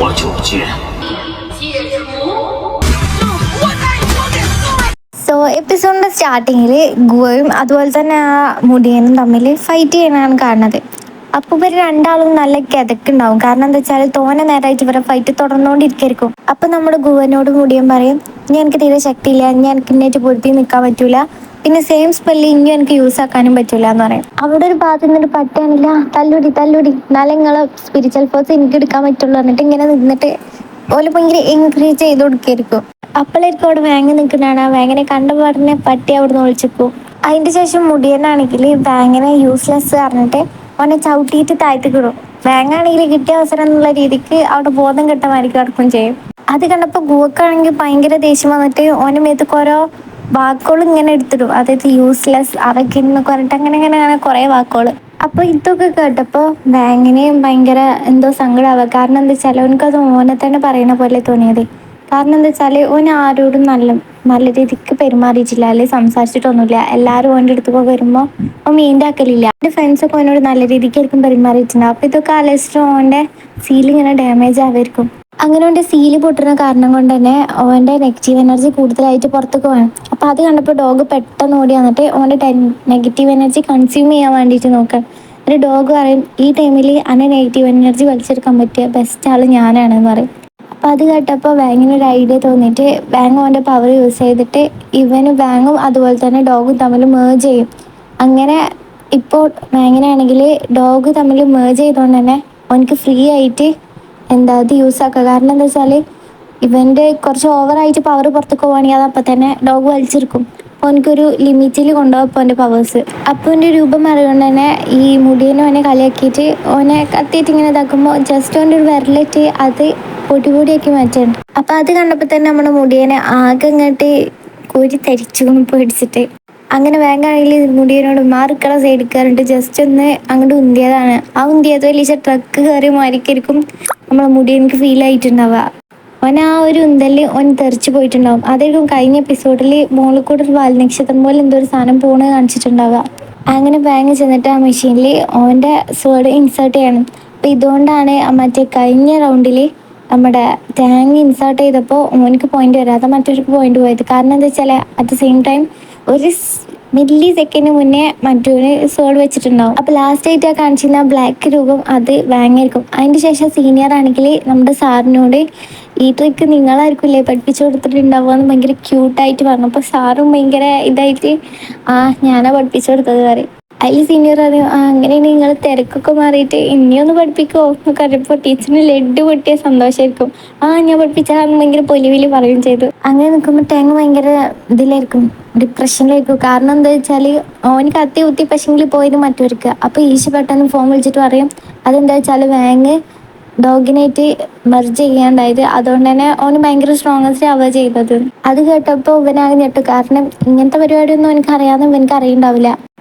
我就见。സോ എപ്പിസോഡിൻ്റെ സ്റ്റാർട്ടിങ്ങിൽ ഗുവയും അതുപോലെ തന്നെ ആ മുടിയനും തമ്മിൽ ഫൈറ്റ് ചെയ്യാനാണ് കാണുന്നത്. അപ്പോൾ ഇവർ രണ്ടാളും നല്ല കിതക്കുണ്ടാവും. കാരണം എന്താ വെച്ചാൽ തോനെ നേരമായിട്ട് ഇവരെ ഫൈറ്റ് തുടർന്നുകൊണ്ടിരിക്കും. അപ്പം നമ്മുടെ ഗുവനോട് മുടിയൻ പറയും, ഇനി എനിക്ക് തീരെ ശക്തിയില്ല, ഇനി എനിക്ക് ഇന്നേറ്റ് പൊരുത്തി നിൽക്കാൻ പറ്റൂല, പിന്നെ സെയിം സ്പെല്ല് ഇനി എനിക്ക് യൂസ് ആക്കാനും പറ്റൂല എന്ന് പറയും. അവിടെ ഒരു ഭാഗത്ത് നിന്നിട്ട് പറ്റാനില്ല, തല്ലുടി തല്ലുടി, എന്നാലും നിങ്ങളെ സ്പിരിച്വൽ ഫോഴ്സ് എനിക്ക് എടുക്കാൻ പറ്റുള്ളൂ എന്നിട്ട് ഇങ്ങനെ നിന്നിട്ട് ഓല് ഭയങ്കര എൻകറേജ് ചെയ്ത് കൊടുക്കായിരിക്കും. അപ്പോഴായിരിക്കും അവിടെ വാങ്ങി നിൽക്കുന്നതാണ്. ആ വാങ്ങിനെ കണ്ട പാടനെ പട്ടി അവിടെ നിന്ന് ഒളിച്ചിപ്പോവും. അതിൻ്റെ ശേഷം മുടിയനാണെങ്കിൽ വാങ്ങിനെ യൂസ്ലെസ് പറഞ്ഞിട്ട് ഓനെ ചവിട്ടിയിട്ട് താഴ്ത്തിക്കിടും. വാങ്ങാണെങ്കിൽ കിട്ടിയ അവസരം എന്നുള്ള രീതിക്ക് അവിടെ ബോധം കെട്ടമാതിരി കിടക്കുകയും ചെയ്യും. അത് കണ്ടപ്പോൾ ഗുവക്കാണെങ്കിൽ ഭയങ്കര ദേഷ്യം വന്നിട്ട് ഓൻ്റെ മേത്തേക്ക് ഓരോ വാക്കുകൾ ഇങ്ങനെ എടുത്തിടും. അതായത് യൂസ്ലെസ്, അതൊക്കെ എന്നൊക്കെ പറഞ്ഞിട്ട് അങ്ങനെ അങ്ങനെ അങ്ങനെ കുറേ വാക്കുകൾ. അപ്പോൾ ഇതൊക്കെ കേട്ടപ്പോൾ വാങ്ങിന് ഭയങ്കര എന്തോ സങ്കടമാവുക. കാരണം എന്താ വെച്ചാൽ ഓനക്കത് ഓനെ തന്നെ പറയുന്ന പോലെ തോന്നിയത്. കാരണം എന്താ വെച്ചാൽ ഓൻ ആരോടും നല്ല നല്ല രീതിക്ക് പെരുമാറിയിട്ടില്ല, അല്ലെങ്കിൽ സംസാരിച്ചിട്ടൊന്നുമില്ല. എല്ലാവരും ഓൻ്റെ അടുത്തൊക്കെ വരുമ്പോൾ ഓൻ മീൻഡാക്കലില്ല. എൻ്റെ ഫ്രണ്ട്സൊക്കെ ഓനോട് നല്ല രീതിക്കായിരിക്കും പെരുമാറിയിട്ടുണ്ടാവും. അപ്പോൾ ഇതൊക്കെ ആലോചിച്ചിട്ട് ഓൻ്റെ സീലിങ്ങനെ ഡാമേജ് ആവായിരിക്കും. അങ്ങനെ ഓൻ്റെ സീല് പൊട്ടുന്ന കാരണം കൊണ്ട് തന്നെ ഓൻ്റെ നെഗറ്റീവ് എനർജി കൂടുതലായിട്ട് പുറത്തേക്ക് വേണം. അപ്പോൾ അത് കണ്ടപ്പോൾ ഡോഗ് പെട്ടെന്ന് ഓടി വന്നിട്ട് ഓൻ്റെ നെഗറ്റീവ് എനർജി കൺസ്യൂം ചെയ്യാൻ വേണ്ടിയിട്ട് നോക്കാം. ഒരു ഡോഗ് പറയും, ഈ ടൈമിൽ അന്നെ നെഗറ്റീവ് എനർജി വലിച്ചെടുക്കാൻ പറ്റിയ ബെസ്റ്റ് ആൾ ഞാനാണെന്ന് പറയും. അപ്പോൾ അത് കേട്ടപ്പോൾ വാങ്ങിനൊരു ഐഡിയ തോന്നിയിട്ട് വാങ് ഓൻ്റെ പവർ യൂസ് ചെയ്തിട്ട് ഇവന് വാങ്ങും അതുപോലെ തന്നെ ഡോഗും തമ്മിൽ മേർജ് ചെയ്യും. അങ്ങനെ ഇപ്പോൾ വാങ്ങിനാണെങ്കിൽ ഡോഗ് തമ്മിൽ മേർജ് ചെയ്തുകൊണ്ട് തന്നെ ഓനക്ക് ഫ്രീ ആയിട്ട് അത് യൂസ് ആക്കുക. കാരണം എന്താ വെച്ചാൽ ഇവൻ്റെ കുറച്ച് ഓവറായിട്ട് പവർ പുറത്തേക്ക് പോവുകയാണെങ്കിൽ അത് അപ്പം തന്നെ ഡോഗ് വലിച്ചെടുക്കും. അപ്പോൾ എനിക്കൊരു ലിമിറ്റിൽ കൊണ്ടുപോകും ഇപ്പോൾ എൻ്റെ പവേഴ്സ്. അപ്പോൾ എൻ്റെ രൂപം അറിയുകൊണ്ട് തന്നെ ഈ മുടിയനെ ഓനെ കളിയാക്കിയിട്ട് ഓനെ കത്തിയിട്ട് ഇങ്ങനെ ഇതാക്കുമ്പോൾ ജസ്റ്റ് ഓൻ്റെ ഒരു വിരലിട്ട് അത് പൊടി പൊടിയാക്കി മാറ്റുന്നുണ്ട്. അപ്പോൾ അത് കണ്ടപ്പോൾ തന്നെ നമ്മുടെ മുടിയനെ ആകെ ഇങ്ങോട്ട് കോരി തരിച്ചു പേടിച്ചിട്ട്. അങ്ങനെ വേഗമാണെങ്കിൽ മുടിയനോട് മാറിക്കള സൈഡിൽ കയറിയിട്ട് ജസ്റ്റ് ഒന്ന് അങ്ങോട്ട് ഉന്തിയതാണ്. ആ ഉന്തിയത് വലിയ ട്രക്ക് കയറി മാറിക്കായിരിക്കും നമ്മളെ മുടിയനക്ക് ഫീൽ ആയിട്ടുണ്ടാവുക. ഓൻ ആ ഒരു ഉന്തല് ഓൻ തെറിച്ച് പോയിട്ടുണ്ടാവും. അതായിരിക്കും കഴിഞ്ഞ എപ്പിസോഡിൽ മുകളിൽ കൂടെ ഒരു വാൽനക്ഷത്രം പോലെ എന്തോ ഒരു സാധനം പോണ് കാണിച്ചിട്ടുണ്ടാവുക. അങ്ങനെ ബാങ്ക് ചെന്നിട്ട് ആ മെഷീനിൽ ഓൻ്റെ സോഡ് ഇൻസേർട്ട് ചെയ്യണം. അപ്പോൾ ഇതുകൊണ്ടാണ് മറ്റേ കഴിഞ്ഞ റൗണ്ടിൽ നമ്മുടെ ടാങ് ഇൻസേർട്ട് ചെയ്തപ്പോൾ ഓനിക്ക് പോയിന്റ് വരാതെ മറ്റൊരു പോയിന്റ് പോയത്. കാരണം എന്താ വെച്ചാൽ അറ്റ് ദ സെയിം ടൈം ഒരു മില്ലി സെക്കൻഡ് മുന്നേ മറ്റൊരു സോഡ് വെച്ചിട്ടുണ്ടാവും. അപ്പോൾ ലാസ്റ്റ് ആയിട്ട് ആ കാണിച്ചിരുന്ന ബ്ലാക്ക് രൂപം അത് വാങ്ങിയിരിക്കും. അതിൻ്റെ ശേഷം സീനിയർ ആണെങ്കിൽ നമ്മുടെ സാറിനോട് ഈ ട്രിക്ക് നിങ്ങളായിരിക്കില്ലേ പഠിപ്പിച്ചു കൊടുത്തിട്ടുണ്ടാവുക എന്ന് ഭയങ്കര ക്യൂട്ടായിട്ട് പറഞ്ഞു. അപ്പോൾ സാറും ഭയങ്കര ഇതായിട്ട് ഞാനാ പഠിപ്പിച്ചു കൊടുത്തത് പറയും. അതിൽ സീനിയർ പറയും, അങ്ങനെയാണ് നിങ്ങൾ തിരക്കൊക്കെ മാറിയിട്ട് ഇനിയൊന്ന് പഠിപ്പിക്കുമോ എന്നൊക്കെ അറിയപ്പോൾ ടീച്ചറിന് ലഡ്ഡു പൊട്ടിയ സന്തോഷമായിരിക്കും. ഞാൻ പഠിപ്പിച്ചാൽ ഭയങ്കര പൊലിവിൽ പറയുകയും ചെയ്തു. അങ്ങനെ നിൽക്കുമ്പോൾ ടാങ് ഭയങ്കര ഇതിലായിരിക്കും, ഡിപ്രഷനിലായിരിക്കും. കാരണം എന്താ വെച്ചാൽ ഓന് കത്തി കുത്തി പക്ഷെങ്കിൽ പോയത് മറ്റവർക്ക്. അപ്പോൾ ഈശ പെട്ടെന്ന് ഫോൺ വിളിച്ചിട്ട് പറയും, അതെന്താ വെച്ചാൽ വാങ് ഡോഗിനായിട്ട് മെർജ് ചെയ്യാണ്ടായത്, അതുകൊണ്ട് തന്നെ ഓന് ഭയങ്കര സ്ട്രോങ്സ്റ്റ് ആവുക ചെയ്തത്. അത് കേട്ടപ്പോൾ ഇവനാകെ ഞെട്ടു. കാരണം ഇങ്ങനത്തെ പരിപാടിയൊന്നും എനിക്ക് അറിയാതെ ഇവനക്ക് അറിയുണ്ടാവില്ല.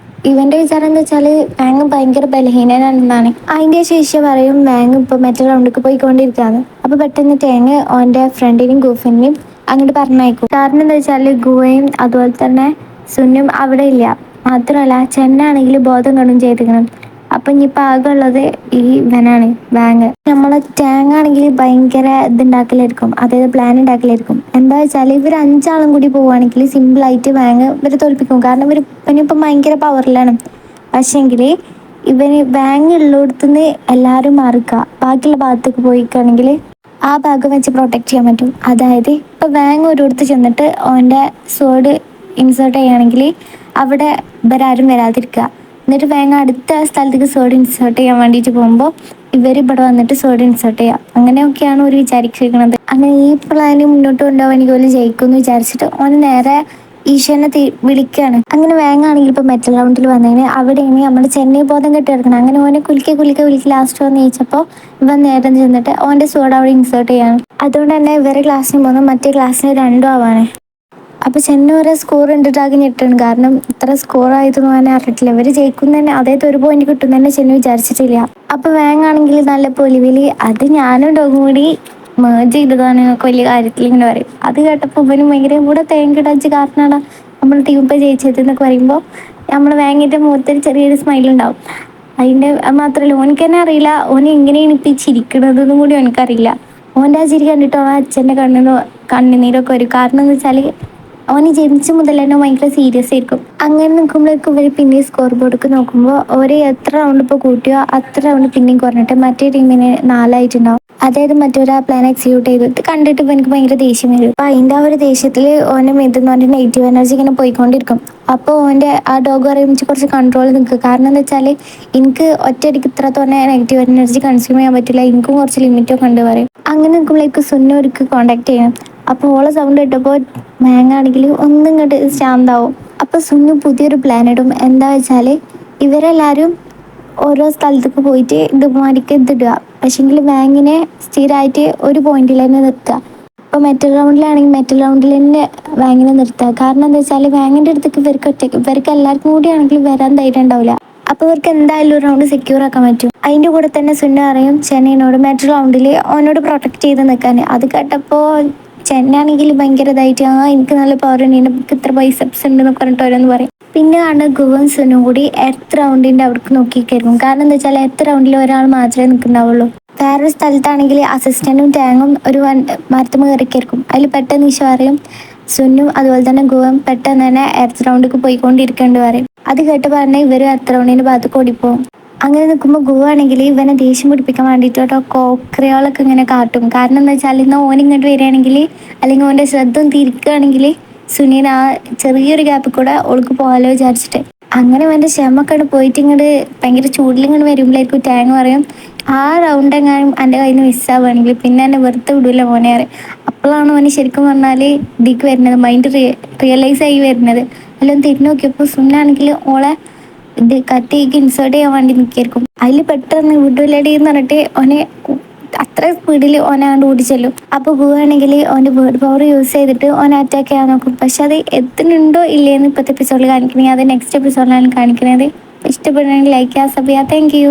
ഇവൻ്റെ വിചാരം എന്താ വെച്ചാൽ വാങ് ഭയങ്കര ബലഹീനനാണെന്നാണ്. അതിൻ്റെ ശേഷം പറയും വാങ് ഇപ്പോൾ മറ്റേ റൗണ്ടിലേക്ക് പോയിക്കൊണ്ടിരിക്കുകയാണ്. അപ്പോൾ പെട്ടെന്ന് തേങ്ങ ഓൻ്റെ ഫ്രണ്ടിനെയും ഗൂഫിനെയും അങ്ങോട്ട് പറഞ്ഞയക്കും. കാരണം എന്താ വെച്ചാൽ ഗുവയും അതുപോലെ തന്നെ സുന്നും അവിടെ ഇല്ല. മാത്രമല്ല ചെന്നാണെങ്കിൽ ബോധം കണ്ടും ചെയ്തിരിക്കണം. അപ്പം ഇനിയിപ്പോൾ ആകെ ഉള്ളത് ഈ ഇവനാണ് വാങ്. നമ്മളെ ടാങ് ആണെങ്കിൽ ഭയങ്കര ഇതുണ്ടാക്കലായിരിക്കും, അതായത് പ്ലാൻ ഉണ്ടാക്കലായിരിക്കും. എന്താ വെച്ചാൽ ഇവർ 5 ആളും കൂടി പോവുകയാണെങ്കിൽ സിമ്പിളായിട്ട് വാങ് ഇവർ തോൽപ്പിക്കും. കാരണം ഇവനിപ്പം ഭയങ്കര പവറിലാണ്. പക്ഷേങ്കിൽ ഇവന് വാങ് ഉള്ളിടത്തുനിന്ന് എല്ലാവരും മാറിക്കുക, ബാക്കിയുള്ള ഭാഗത്തേക്ക് പോയിക്കുകയാണെങ്കിൽ ആ ഭാഗം വെച്ച് പ്രൊട്ടക്റ്റ് ചെയ്യാൻ പറ്റും. അതായത് ഇപ്പോൾ വാങ് ഒരിടത്ത് ചെന്നിട്ട് ഓൻ്റെ സോഡ് ഇൻസേർട്ട് ചെയ്യുകയാണെങ്കിൽ അവിടെ ഇവരാരും വരാതിരിക്കുക. എന്നിട്ട് വാങ് അടുത്ത സ്ഥലത്തേക്ക് സോഡ് ഇൻസേർട്ട് ചെയ്യാൻ വേണ്ടിയിട്ട് പോകുമ്പോൾ ഇവർ ഇവിടെ വന്നിട്ട് സോഡ് ഇൻസേർട്ട് ചെയ്യാം. അങ്ങനെയൊക്കെയാണ് ഒരു വിചാരിച്ചിരിക്കുന്നത്. അങ്ങനെ ഈ പ്ലാന് മുന്നോട്ട് കൊണ്ടുപോകാൻ ഓല് ജയിക്കുമെന്ന് വിചാരിച്ചിട്ട് ഓന് നേരെ ഈശ്വരനെ വിളിക്കുകയാണ്. അങ്ങനെ വാങ്ങാണെങ്കിൽ ഇപ്പോൾ മെറ്റൽ റൗണ്ടിൽ വന്നതിന് അവിടെയാണ് നമ്മുടെ ചെന്നൈ ബോധം കെട്ടി കിടക്കണം. അങ്ങനെ ഓനെ കുലുക്കി ലാസ്റ്റ് വന്ന് ജയിച്ചപ്പോൾ ഇവൻ നേരം ചെന്നിട്ട് ഓൻ്റെ സോഡ് അവിടെ ഇൻസേർട്ട് ചെയ്യാണ്. അതുകൊണ്ട് തന്നെ ഇവരെ ക്ലാസ്സിന് പോകുന്നു, മറ്റേ ക്ലാസ്സിന് 2 ആവാണ്. അപ്പോൾ ചെന്ന ഓരോ സ്കോർ കണ്ടിട്ടാകെ ഞെട്ടാണ്. കാരണം ഇത്ര സ്കോർ ആയതൊന്നും തന്നെ അറിഞ്ഞിട്ടില്ല. ഇവർ ജയിക്കുന്ന തന്നെ അതായത് ഒരു പോയിന്റ് കിട്ടും തന്നെ ചെന്നു വിചാരിച്ചിട്ടില്ല. അപ്പോൾ വാങ്ങാണെങ്കിൽ നല്ല പൊലിവിലി അത് ഞാനും ഡോഗും കൂടി മേർജ് ചെയ്തതാണ് വലിയ കാര്യത്തിൽ ഇങ്ങനെ പറയും. അത് കേട്ടപ്പോൾ ഇവനും ഭയങ്കര കൂടെ തേങ്ങിടച്ച് കാരണമാണ് നമ്മൾ ടീം ഇപ്പോൾ ജയിച്ചത് എന്നൊക്കെ പറയുമ്പോൾ നമ്മൾ വാങ്ങിയിട്ട് മുഖത്തൊരു ചെറിയൊരു സ്മൈലുണ്ടാവും. അതിൻ്റെ മാത്രമല്ല ഓനിക്ക് തന്നെ അറിയില്ല ഓന് എങ്ങനെയാണ് ഇപ്പോൾ ചിരിക്കണതെന്നും കൂടി ഓനിക്കറിയില്ല. ഓൻ്റെ ആ ചിരി കണ്ടിട്ട് ഓൻ അച്ഛൻ്റെ കണ്ണിന് കണ്ണുനീരൊക്കെ വരും. കാരണം എന്ന് വെച്ചാൽ ഓന് ജനിച്ച മുതൽ തന്നെ ഭയങ്കര സീരിയസ് ആയിരിക്കും. അങ്ങനെ നിൽക്കുമ്പോഴേക്കും ഇവർ പിന്നെ സ്കോർ ബോർഡൊക്കെ നോക്കുമ്പോൾ ഒരു എത്ര റൗണ്ട് ഇപ്പോൾ കൂട്ടിയോ അത്ര റൗണ്ട് പിന്നെയും കുറഞ്ഞിട്ട് മറ്റേ ടീമിന് 4 അതായത് മറ്റൊരു ആ പ്ലാൻ എക്സിക്യൂട്ട് ചെയ്തിട്ട് കണ്ടിട്ട് ഇപ്പോൾ എനിക്ക് ഭയങ്കര ദേഷ്യം വരും. അപ്പോൾ അതിൻ്റെ ആ ഒരു ദേഷ്യത്തിൽ ഓൻ്റെ മേത്തുനിന്ന് ഓൻ്റെ നെഗറ്റീവ് എനർജി ഇങ്ങനെ പോയിക്കൊണ്ടിരിക്കും. അപ്പോൾ ഓൻ്റെ ആ ഡോഗ് പറയും കുറച്ച് കൺട്രോൾ നിൽക്കുക. കാരണം എന്താ വെച്ചാൽ എനിക്ക് ഒറ്റയടിക്ക് ഇത്ര തോന്നെ നെഗറ്റീവ് എനർജി കൺസ്യൂം ചെയ്യാൻ പറ്റില്ല, എനിക്കും കുറച്ച് ലിമിറ്റൊക്കെ ഉണ്ട് പറയും. അങ്ങനെ നിൽക്കുമ്പോഴേക്ക് സുന്നു അവർക്ക് കോണ്ടാക്ട് ചെയ്യണം. അപ്പോൾ ഓളെ സൗണ്ട് കേട്ടപ്പോൾ മാങ്ങാണെങ്കിൽ ഒന്നും ഇങ്ങോട്ട് ശാന്താവും. അപ്പോൾ സുന്നു പുതിയൊരു പ്ലാൻ ഇടും. എന്താ വെച്ചാൽ ഇവരെല്ലാവരും ഓരോ സ്ഥലത്തേക്ക് പോയിട്ട് ഇതുമാതിരിക്ക് ഇതിടുക. പക്ഷേങ്കിൽ വാങ്ങിനെ സ്ഥിരമായിട്ട് ഒരു പോയിന്റിൽ തന്നെ നിർത്തുക. ഇപ്പോൾ മെറ്റൽ റൗണ്ടിലാണെങ്കിൽ മെറ്റൽ റൗണ്ടിൽ തന്നെ വാങ്ങിനെ നിർത്തുക. കാരണം എന്താ വെച്ചാൽ വാങ്ങിൻ്റെ അടുത്തേക്ക് ഇവർക്ക് എല്ലാവർക്കും കൂടി ആണെങ്കിൽ വരാൻ ധൈര്യം ഉണ്ടാവില്ല. അപ്പോൾ ഇവർക്ക് എന്തായാലും ഒരു റൗണ്ട് സെക്യൂർ ആക്കാൻ പറ്റും. അതിൻ്റെ കൂടെ തന്നെ സുന്ന അറിയും ചെന്നൈനോട് മെറ്റൽ റൗണ്ടിൽ അവനോട് പ്രൊട്ടക്ട് ചെയ്ത് നിൽക്കാൻ. അത് കേട്ടപ്പോൾ ചെന്നാണെങ്കിൽ ഭയങ്കര ഇതായിട്ട് എനിക്ക് നല്ല പവർ ഉണ്ട്, എനിക്ക് ഇത്ര ബൈസെപ്സ് ഉണ്ട് എന്നൊക്കെ പറഞ്ഞിട്ട് ഓരോന്ന് പറയും. പിന്നെ ആണ് ഗുവൻ സുനും കൂടി എർത്ത് റൗണ്ടിൻ്റെ അവിടേക്ക് നോക്കിയിരിക്കും. കാരണം എന്താ വെച്ചാൽ എർത്ത് റൗണ്ടിൽ ഒരാൾ മാത്രമേ നിൽക്കുന്നുണ്ടാവുള്ളൂ. വേറൊരു സ്ഥലത്താണെങ്കിൽ അസിസ്റ്റൻറ്റും ടാങ്ങും ഒരു മരത്തുമ്മ കയറിക്കായിരിക്കും. അതിൽ പെട്ടെന്ന് ഈശോ പറയും സുന്നും അതുപോലെ തന്നെ ഗുവൻ പെട്ടെന്ന് തന്നെ എർത്ത് റൗണ്ടിലേക്ക് പോയിക്കൊണ്ടിരിക്കേണ്ടി പറയും. അത് കേട്ട് പറഞ്ഞാൽ ഇവർ എർത്ത് റൗണ്ടിൻ്റെ ഭാഗത്ത് ഓടിപ്പോവും. അങ്ങനെ നിൽക്കുമ്പോൾ ഗുവ ആണെങ്കിൽ ഇവനെ ദേഷ്യം പിടിപ്പിക്കാൻ വേണ്ടിയിട്ട് കേട്ടോ കോക്രികളൊക്കെ ഇങ്ങനെ കാട്ടും. കാരണം എന്താ വെച്ചാൽ ഇന്ന് ഓൻ ഇങ്ങോട്ട് വരികയാണെങ്കിൽ അല്ലെങ്കിൽ ഓൻ്റെ ശ്രദ്ധ ഒന്ന് തിരിക്കുകയാണെങ്കിൽ സുനീൻ ആ ചെറിയൊരു ഗ്യാപ്പിൽ കൂടെ ഓൾക്ക് പോകാലോ വിചാരിച്ചിട്ട്. അങ്ങനെ അവൻ്റെ ക്ഷമൊക്കെ പോയിട്ട് ഇങ്ങോട്ട് ഭയങ്കര ചൂടിലിങ്ങനെ വരുമ്പോഴേക്കും ടാങ് പറയും ആ റൗണ്ട് എങ്ങാനും എൻ്റെ കയ്യിൽ നിന്ന് മിസ്സാവുകയാണെങ്കിൽ പിന്നെ എന്നെ വെറുതെ വിടൂല മോനെ അറിയും. അപ്പോഴാണ് അവന് ശരിക്കും പറഞ്ഞാൽ ഇതിക്ക് വരുന്നത്, മൈൻഡ് റിയലൈസ് ആയി വരുന്നത്. എല്ലാം തിരിഞ്ഞു നോക്കിയപ്പോൾ സുന്നാണെങ്കിൽ ഓളെ ഇത് കത്തിക്ക് ഇൻസേർട്ട് ചെയ്യാൻ വേണ്ടി നിൽക്കായിരിക്കും. അതിൽ പെട്ടെന്ന് വിടൂലടി എന്ന് പറഞ്ഞിട്ട് ഓനെ അത്ര സ്പീഡിൽ ഓനാണ്ട് ഓടിച്ചെല്ലും. അപ്പോൾ പോവുകയാണെങ്കിൽ ഓൻ്റെ വേർഡ് പവർ യൂസ് ചെയ്തിട്ട് ഓനെ അറ്റാക്ക് ചെയ്യാൻ നോക്കും. പക്ഷെ അത് എത്തുന്നുണ്ടോ ഇല്ലേന്ന് ഇപ്പോഴത്തെ എപ്പിസോഡിൽ കാണിക്കണേ, അത് നെക്സ്റ്റ് എപ്പിസോഡിലാണ് കാണിക്കുന്നത്. ഇഷ്ടപ്പെടുകയാണെങ്കിൽ ലൈക്ക് ചെയ്യുക, സബ് ചെയ്യുക. Thank you.